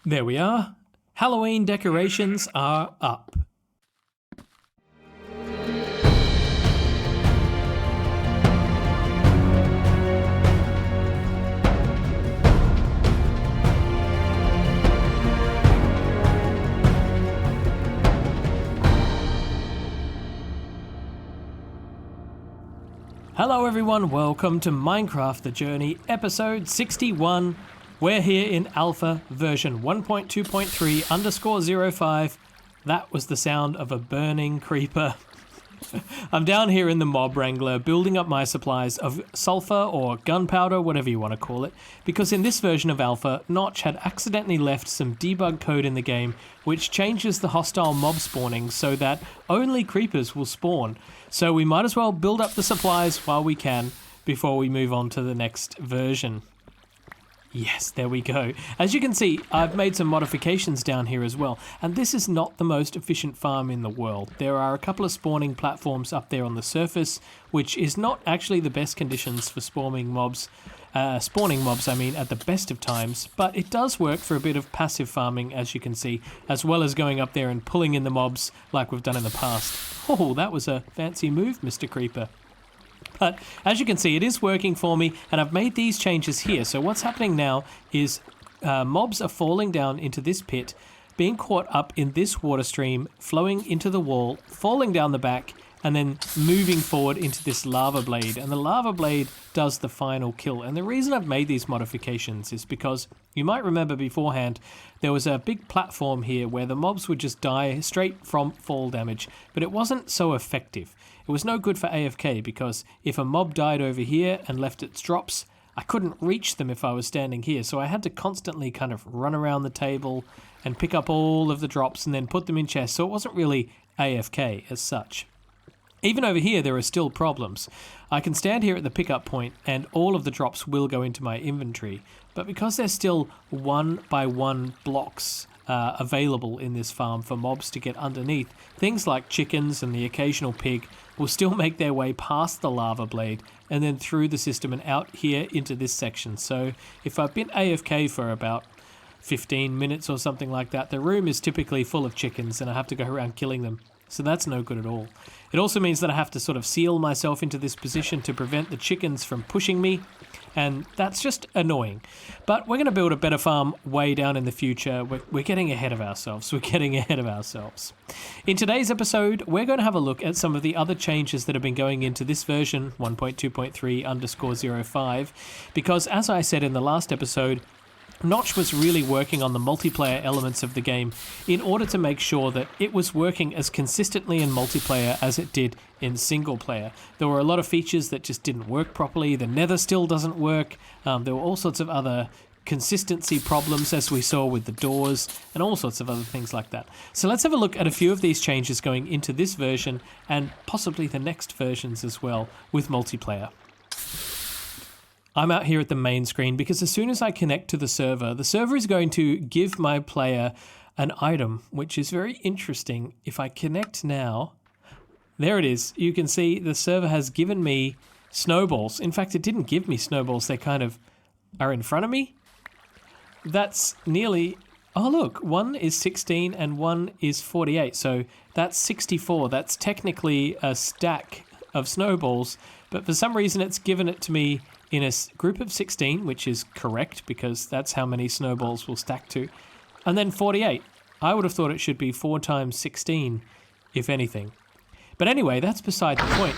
There we are. Halloween decorations are up. Hello everyone, welcome to Minecraft The Journey, episode 61. We're here in alpha version 1.2.3_05. That was the sound of a burning creeper. I'm down here in the mob wrangler building up my supplies of sulfur or gunpowder, whatever you want to call it, because in this version of alpha, Notch had accidentally left some debug code in the game which changes the hostile mob spawning so that only creepers will spawn. So we might as well build up the supplies while we can before we move on to the next version. Yes, there we go. As you can see, I've made some modifications down here as well, and this is not the most efficient farm in the world. There are a couple of spawning platforms up there on the surface, which is not actually the best conditions for spawning mobs, at the best of times, but it does work for a bit of passive farming, as you can see, as well as going up there and pulling in the mobs like we've done in the past. Oh, that was a fancy move, Mr. Creeper. But as you can see, it is working for me, and I've made these changes here. So what's happening now is mobs are falling down into this pit, being caught up in this water stream, flowing into the wall, falling down the back, and then moving forward into this lava blade. And the lava blade does the final kill. And the reason I've made these modifications is because you might remember beforehand, there was a big platform here where the mobs would just die straight from fall damage, but it wasn't so effective. It was no good for AFK because if a mob died over here and left its drops, I couldn't reach them if I was standing here. So I had to constantly kind of run around the table and pick up all of the drops and then put them in chests. So it wasn't really AFK as such. Even over here, there are still problems. I can stand here at the pickup point and all of the drops will go into my inventory. But because there's still 1 by 1 blocks available in this farm for mobs to get underneath, things like chickens and the occasional pig will still make their way past the lava blade and then through the system and out here into this section. So if I've been AFK for about 15 minutes or something like that, the room is typically full of chickens and I have to go around killing them. So that's no good at all. It also means that I have to sort of seal myself into this position to prevent the chickens from pushing me, and that's just annoying. But we're going to build a better farm way down in the future. We're getting ahead of ourselves. In today's episode, we're going to have a look at some of the other changes that have been going into this version, 1.2.3_05, because as I said in the last episode, Notch was really working on the multiplayer elements of the game in order to make sure that it was working as consistently in multiplayer as it did in single player. There were a lot of features that just didn't work properly. The nether still doesn't work. There were all sorts of other consistency problems, as we saw with the doors, and all sorts of other things like that. So let's have a look at a few of these changes going into this version and possibly the next versions as well with multiplayer. I'm out here at the main screen because as soon as I connect to the server is going to give my player an item, which is very interesting. If I connect now, there it is. You can see the server has given me snowballs. In fact, it didn't give me snowballs. They kind of are in front of me. That's nearly... Oh, look, one is 16 and one is 48. So that's 64. That's technically a stack of snowballs, but for some reason it's given it to me in a group of 16, which is correct because that's how many snowballs will stack to, and then 48. I would have thought it should be 4 times 16, if anything. But anyway, that's beside the point.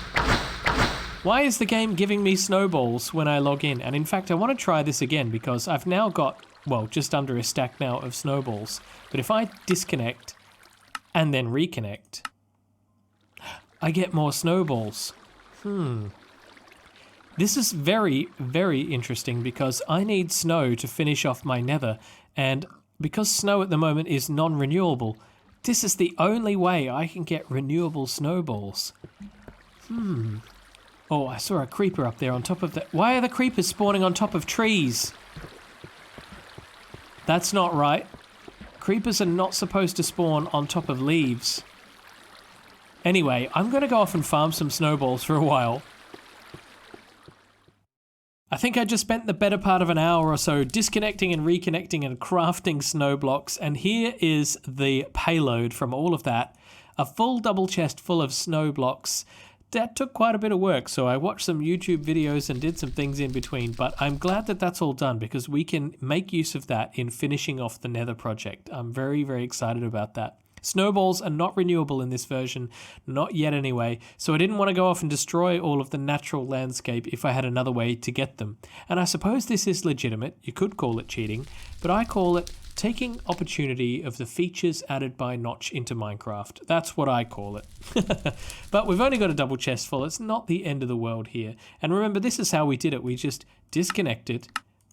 Why is the game giving me snowballs when I log in? And in fact, I want to try this again because I've now got, well, just under a stack now of snowballs. But if I disconnect and then reconnect, I get more snowballs. This is very, very interesting because I need snow to finish off my nether, and because snow at the moment is non-renewable, this is the only way I can get renewable snowballs. Oh, I saw a creeper up there on top of that. Why are the creepers spawning on top of trees? That's not right. Creepers are not supposed to spawn on top of leaves. Anyway, I'm going to go off and farm some snowballs for a while. I think I just spent the better part of an hour or so disconnecting and reconnecting and crafting snow blocks, and here is the payload from all of that. A full double chest full of snow blocks. That took quite a bit of work, so I watched some YouTube videos and did some things in between, but I'm glad that that's all done because we can make use of that in finishing off the Nether project. I'm very, very excited about that. Snowballs are not renewable in this version, not yet anyway, so I didn't want to go off and destroy all of the natural landscape if I had another way to get them. And I suppose this is legitimate, you could call it cheating, but I call it taking opportunity of the features added by Notch into Minecraft. That's what I call it. But we've only got a double chest full, it's not the end of the world here. And remember, this is how we did it, we just disconnected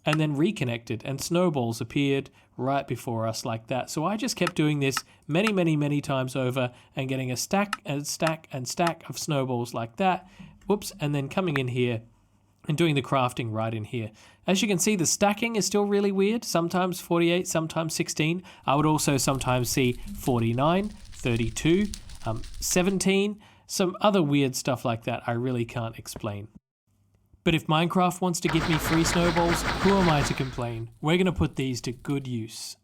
and then reconnected, and snowballs appeared right before us like that. So I just kept doing this many, many, many times over and getting a stack and stack and stack of snowballs like that. Whoops, and then coming in here and doing the crafting right in here. As you can see, the stacking is still really weird. Sometimes 48, sometimes 16. I would also sometimes see 49, 32, 17, some other weird stuff like that I really can't explain. But if Minecraft wants to give me free snowballs, who am I to complain? We're going to put these to good use.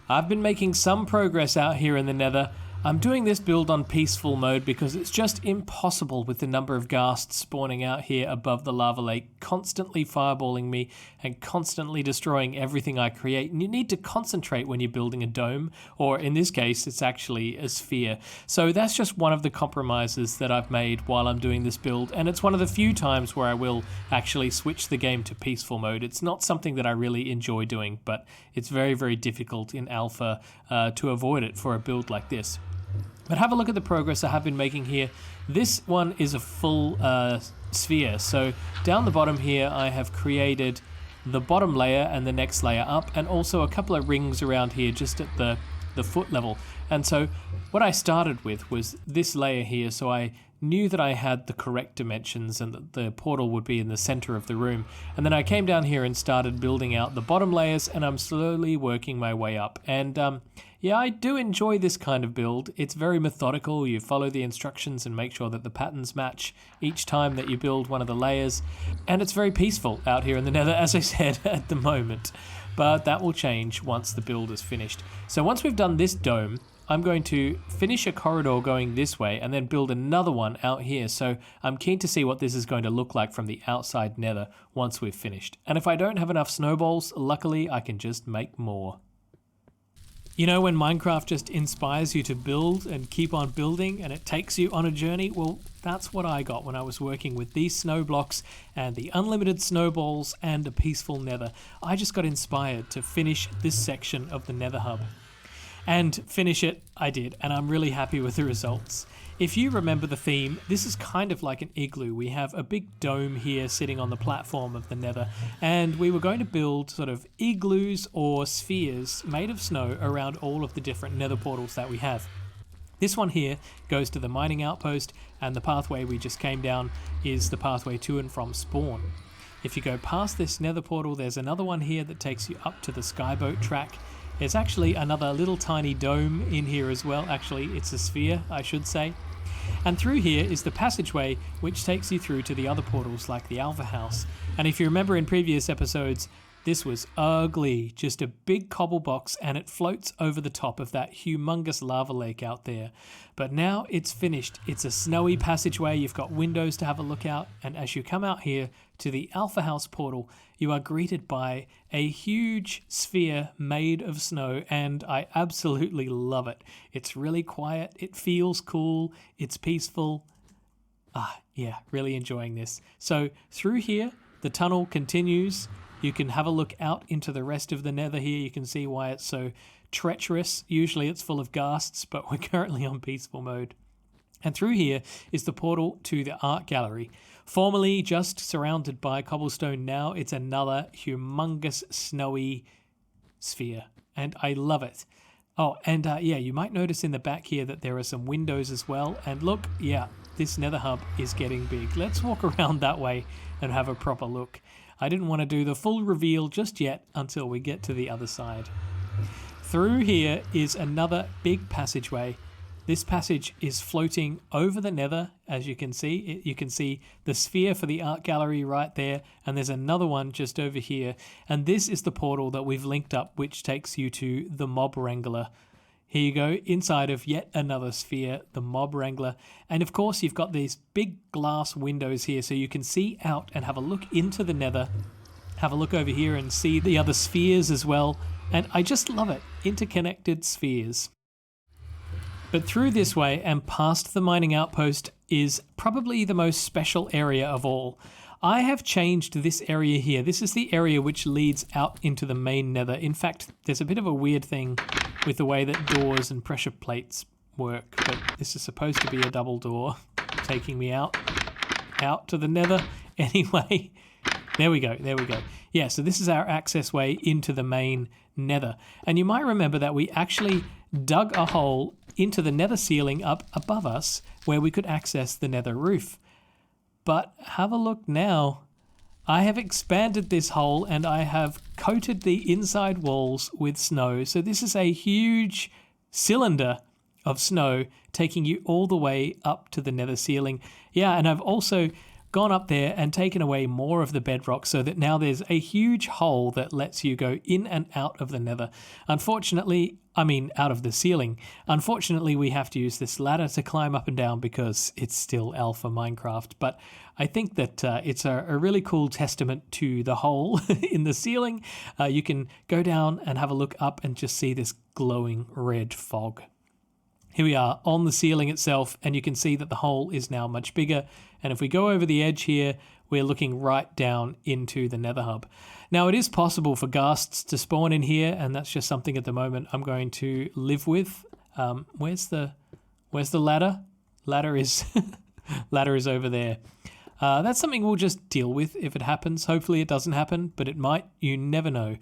I've been making some progress out here in the Nether. I'm doing this build on peaceful mode because it's just impossible with the number of ghasts spawning out here above the lava lake, constantly fireballing me and constantly destroying everything I create. And you need to concentrate when you're building a dome, or in this case, it's actually a sphere. So that's just one of the compromises that I've made while I'm doing this build, and it's one of the few times where I will actually switch the game to peaceful mode. It's not something that I really enjoy doing, but it's very, very difficult in alpha to avoid it for a build like this. But have a look at the progress I have been making here. This one is a full sphere. So down the bottom here, I have created the bottom layer and the next layer up, and also a couple of rings around here just at the foot level. And so what I started with was this layer here, so I knew that I had the correct dimensions and that the portal would be in the center of the room. And then I came down here and started building out the bottom layers, and I'm slowly working my way up. And yeah, I do enjoy this kind of build. It's very methodical. You follow the instructions and make sure that the patterns match each time that you build one of the layers. And it's very peaceful out here in the Nether, as I said, at the moment. But that will change once the build is finished. So once we've done this dome, I'm going to finish a corridor going this way and then build another one out here. So I'm keen to see what this is going to look like from the outside Nether once we've finished. And if I don't have enough snowballs, luckily I can just make more. You know, when Minecraft just inspires you to build and keep on building and it takes you on a journey, well, that's what I got when I was working with these snow blocks and the unlimited snowballs and a peaceful Nether. I just got inspired to finish this section of the Nether hub. And finish it, I did, and I'm really happy with the results. If you remember the theme, this is kind of like an igloo. We have a big dome here sitting on the platform of the Nether, and we were going to build sort of igloos or spheres made of snow around all of the different Nether portals that we have. This one here goes to the mining outpost, and the pathway we just came down is the pathway to and from spawn. If you go past this Nether portal, there's another one here that takes you up to the skyboat track. There's actually another little tiny dome in here as well. Actually, it's a sphere, I should say. And through here is the passageway which takes you through to the other portals like the Alpha House. And if you remember in previous episodes, this was ugly, just a big cobble box, and it floats over the top of that humongous lava lake out there. But now it's finished. It's a snowy passageway, you've got windows to have a look out, and as you come out here to the Alpha House portal, you are greeted by a huge sphere made of snow, and I absolutely love it. It's really quiet, it feels cool, it's peaceful. Yeah, really enjoying this. So through here, the tunnel continues. You can have a look out into the rest of the Nether here. You can see why it's so treacherous. Usually it's full of ghasts, but we're currently on peaceful mode. And through here is the portal to the art gallery. Formerly just surrounded by cobblestone, now it's another humongous snowy sphere. And I love it. Oh, and yeah, you might notice in the back here that there are some windows as well. And look, yeah, this Nether hub is getting big. Let's walk around that way and have a proper look. I didn't want to do the full reveal just yet until we get to the other side. Through here is another big passageway. This passage is floating over the nether, as you can see. You can see the sphere for the art gallery right there, and there's another one just over here. And this is the portal that we've linked up, which takes you to the Mob Wrangler. Here you go, inside of yet another sphere, the Mob Wrangler. And of course, you've got these big glass windows here, so you can see out and have a look into the nether. Have a look over here and see the other spheres as well. And I just love it, interconnected spheres. But through this way and past the mining outpost is probably the most special area of all. I have changed this area here. This is the area which leads out into the main nether. In fact, there's a bit of a weird thing with the way that doors and pressure plates work, but this is supposed to be a double door taking me out to the nether. Anyway, there we go. Yeah, so this is our access way into the main nether. And you might remember that we actually dug a hole into the nether ceiling up above us where we could access the nether roof. But have a look now. I have expanded this hole and I have coated the inside walls with snow. So this is a huge cylinder of snow taking you all the way up to the nether ceiling. Yeah, and I've also gone up there and taken away more of the bedrock so that now there's a huge hole that lets you go in and out of the nether. Out of the ceiling. Unfortunately, we have to use this ladder to climb up and down because it's still alpha Minecraft. But I think that it's a really cool testament to the hole in the ceiling. You can go down and have a look up and just see this glowing red fog. Here we are on the ceiling itself, and you can see that the hole is now much bigger. And if we go over the edge here, we're looking right down into the nether hub. Now, it is possible for ghasts to spawn in here, and that's just something at the moment I'm going to live with. Where's the ladder? Ladder is over there. That's something we'll just deal with if it happens. Hopefully it doesn't happen, but it might. You never know.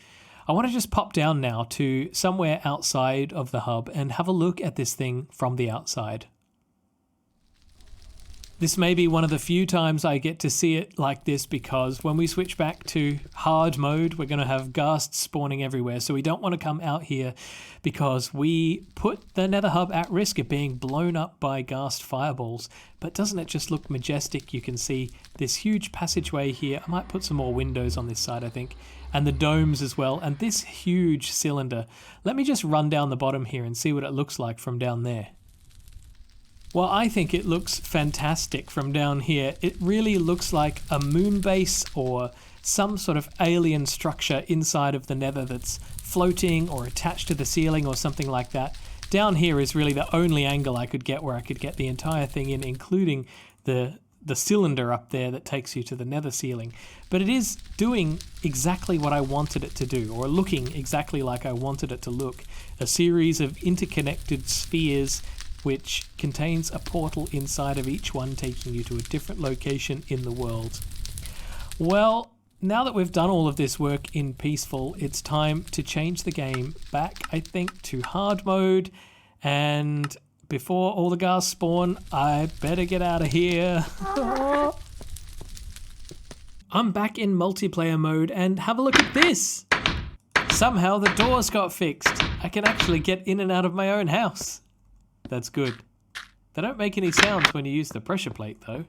I want to just pop down now to somewhere outside of the hub and have a look at this thing from the outside. This may be one of the few times I get to see it like this because when we switch back to hard mode, we're going to have ghasts spawning everywhere. So we don't want to come out here because we put the nether hub at risk of being blown up by ghast fireballs. But doesn't it just look majestic? You can see this huge passageway here. I might put some more windows on this side, I think. And the domes as well. And this huge cylinder. Let me just run down the bottom here and see what it looks like from down there. Well, I think it looks fantastic from down here. It really looks like a moon base or some sort of alien structure inside of the nether that's floating or attached to the ceiling or something like that. Down here is really the only angle I could get where I could get the entire thing in, including the cylinder up there that takes you to the nether ceiling. But it is doing exactly what I wanted it to do, or looking exactly like I wanted it to look. A series of interconnected spheres which contains a portal inside of each one taking you to a different location in the world. Well, now that we've done all of this work in peaceful, it's time to change the game back, I think, to hard mode. And before all the ghasts spawn, I better get out of here. I'm back in multiplayer mode and have a look at this. Somehow the doors got fixed. I can actually get in and out of my own house. That's good. They don't make any sounds when you use the pressure plate, though.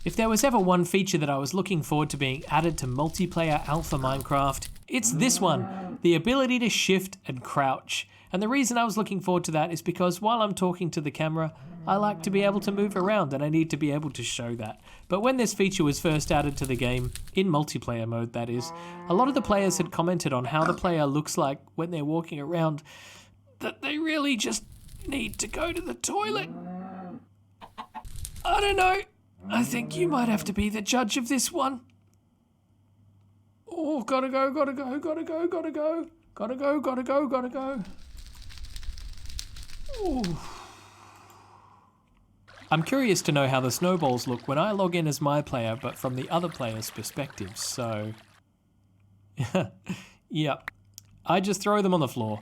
If there was ever one feature that I was looking forward to being added to multiplayer alpha Minecraft, it's this one, the ability to shift and crouch. And the reason I was looking forward to that is because while I'm talking to the camera, I like to be able to move around and I need to be able to show that. But when this feature was first added to the game, in multiplayer mode that is, a lot of the players had commented on how the player looks like when they're walking around, that they really just need to go to the toilet. I don't know. I think you might have to be the judge of this one. Oh, gotta go. Ooh. I'm curious to know how the snowballs look when I log in as my player, but from the other player's perspective, so... Yep. I just throw them on the floor.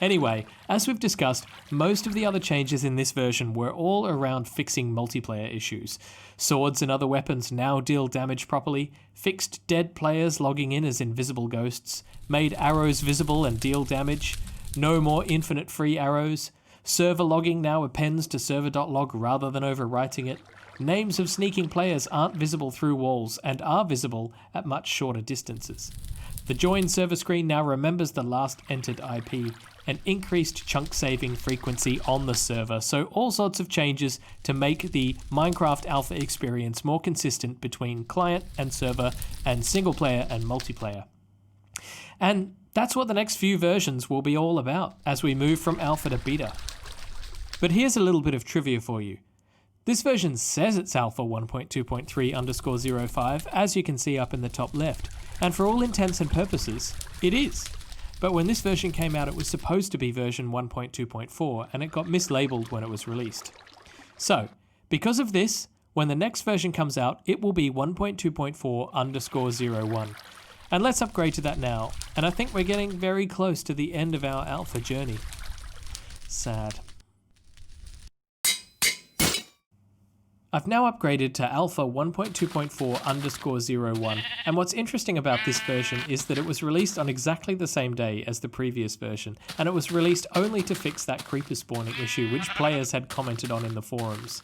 Anyway, as we've discussed, most of the other changes in this version were all around fixing multiplayer issues. Swords and other weapons now deal damage properly, fixed dead players logging in as invisible ghosts, made arrows visible and deal damage, No more infinite free arrows. Server logging now appends to server.log rather than overwriting it. Names of sneaking players aren't visible through walls and are visible at much shorter distances. The join server screen now remembers the last entered IP, and increased chunk saving frequency on the server, so all sorts of changes to make the Minecraft Alpha experience more consistent between client and server and single player and multiplayer. And that's what the next few versions will be all about as we move from alpha to beta. But here's a little bit of trivia for you. This version says it's alpha 1.2.3_05, as you can see up in the top left, and for all intents and purposes, it is. But when this version came out, it was supposed to be version 1.2.4, and it got mislabeled when it was released. So, because of this, when the next version comes out, it will be 1.2.4_01. And let's upgrade to that now, and I think we're getting very close to the end of our alpha journey. Sad. I've now upgraded to alpha 1.2.4_01, and what's interesting about this version is that it was released on exactly the same day as the previous version, and it was released only to fix that creeper spawning issue which players had commented on in the forums.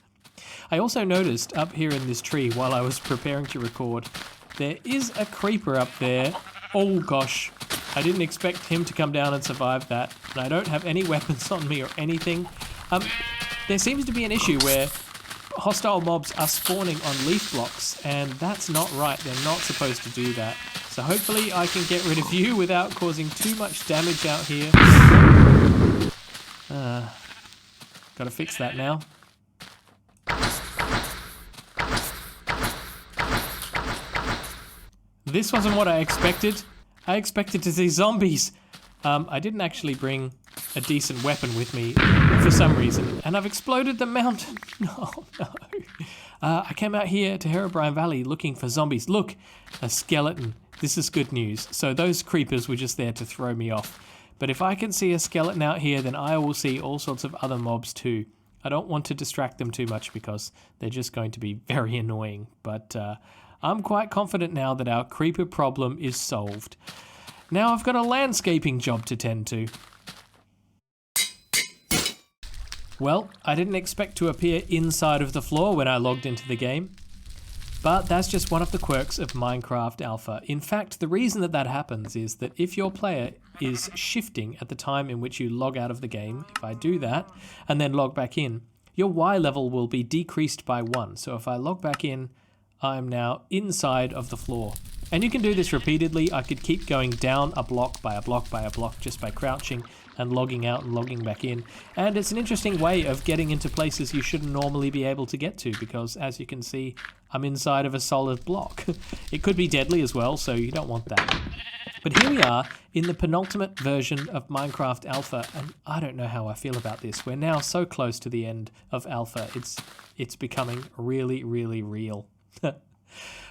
I also noticed up here in this tree while I was preparing to record, there is a creeper up there. Oh gosh, I didn't expect him to come down and survive that, and I don't have any weapons on me or anything. There seems to be an issue where hostile mobs are spawning on leaf blocks, and that's not right. They're not supposed to do that. So hopefully I can get rid of you without causing too much damage out here. Gotta fix that now. This wasn't what I expected. I expected to see zombies. I didn't actually bring a decent weapon with me for some reason, and I've exploded the mountain. No. I came out here to Herobrine Valley looking for zombies. Look, a skeleton. This is good news. So those creepers were just there to throw me off. But if I can see a skeleton out here, then I will see all sorts of other mobs too. I don't want to distract them too much because they're just going to be very annoying. But I'm quite confident now that our creeper problem is solved. Now I've got a landscaping job to tend to. Well, I didn't expect to appear inside of the floor when I logged into the game, but that's just one of the quirks of Minecraft Alpha. In fact, the reason that happens is that if your player is shifting at the time in which you log out of the game, if I do that, and then log back in, your Y level will be decreased by 1. So if I log back in, I'm now inside of the floor. And you can do this repeatedly. I could keep going down a block by a block by a block just by crouching and logging out and logging back in. And it's an interesting way of getting into places you shouldn't normally be able to get to because, as you can see, I'm inside of a solid block. It could be deadly as well, so you don't want that. But here we are in the penultimate version of Minecraft Alpha, and I don't know how I feel about this. We're now so close to the end of Alpha. It's becoming really, really real.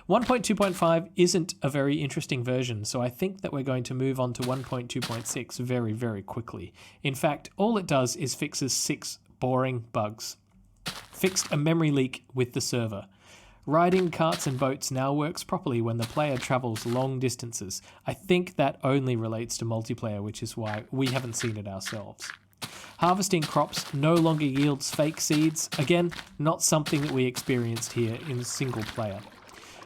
1.2.5 isn't a very interesting version, so I think that we're going to move on to 1.2.6 very, very quickly. In fact, all it does is fixes 6 boring bugs. Fixed a memory leak with the server. Riding carts and boats now works properly when the player travels long distances. I think that only relates to multiplayer, which is why we haven't seen it ourselves. Harvesting crops no longer yields fake seeds. Again, not something that we experienced here in single player.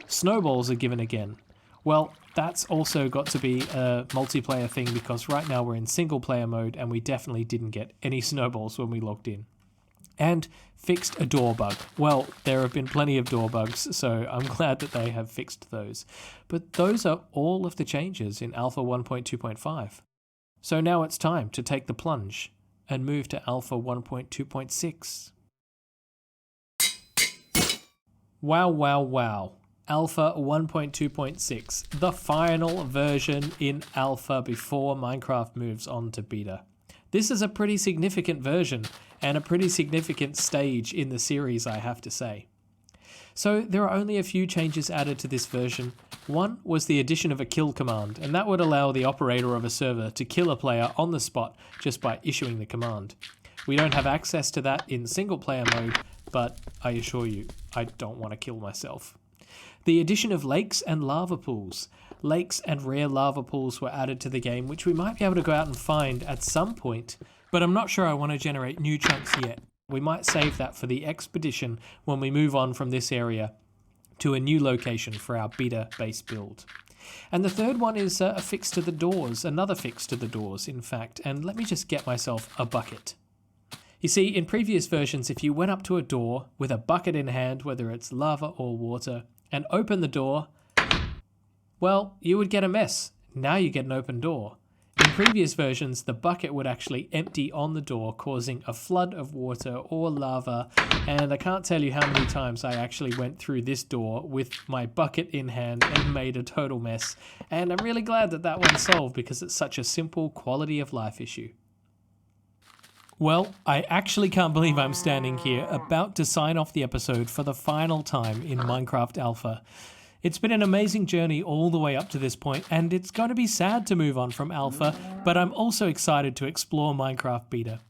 Snowballs are given again. Well, that's also got to be a multiplayer thing because right now we're in single player mode and we definitely didn't get any snowballs when we logged in. And fixed a door bug. Well, there have been plenty of door bugs, so I'm glad that they have fixed those. But those are all of the changes in Alpha 1.2.5. So now it's time to take the plunge and move to Alpha 1.2.6. Wow, wow, wow. Alpha 1.2.6, the final version in Alpha before Minecraft moves on to beta. This is a pretty significant version and a pretty significant stage in the series, I have to say. So there are only a few changes added to this version. One was the addition of a kill command, and that would allow the operator of a server to kill a player on the spot just by issuing the command. We don't have access to that in single player mode, but I assure you, I don't want to kill myself. The addition of lakes and lava pools. lakes and rare lava pools were added to the game, which we might be able to go out and find at some point, but I'm not sure I want to generate new chunks yet. We might save that for the expedition when we move on from this area to a new location for our beta-based build. And the third one is a fix to the doors, another fix to the doors, in fact, and let me just get myself a bucket. You see, in previous versions, if you went up to a door with a bucket in hand, whether it's lava or water, and opened the door, well, you would get a mess. Now you get an open door. In previous versions, the bucket would actually empty on the door, causing a flood of water or lava, and I can't tell you how many times I actually went through this door with my bucket in hand and made a total mess, and I'm really glad that that one's solved because it's such a simple quality of life issue. Well, I actually can't believe I'm standing here about to sign off the episode for the final time in Minecraft Alpha. It's been an amazing journey all the way up to this point, and it's going to be sad to move on from Alpha, but I'm also excited to explore Minecraft Beta.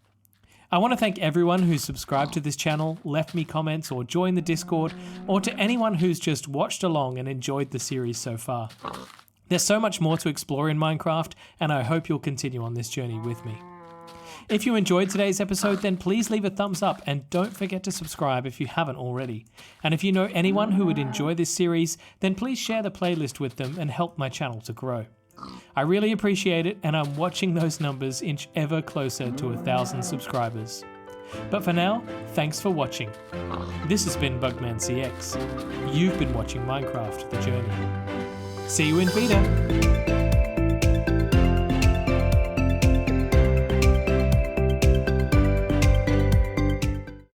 I want to thank everyone who's subscribed to this channel, left me comments, or joined the Discord, or to anyone who's just watched along and enjoyed the series so far. There's so much more to explore in Minecraft, and I hope you'll continue on this journey with me. If you enjoyed today's episode, then please leave a thumbs up and don't forget to subscribe if you haven't already. And if you know anyone who would enjoy this series, then please share the playlist with them and help my channel to grow. I really appreciate it, and I'm watching those numbers inch ever closer to 1,000 subscribers. But for now, thanks for watching. This has been bugmancx. You've been watching Minecraft The Journey. See you in beta!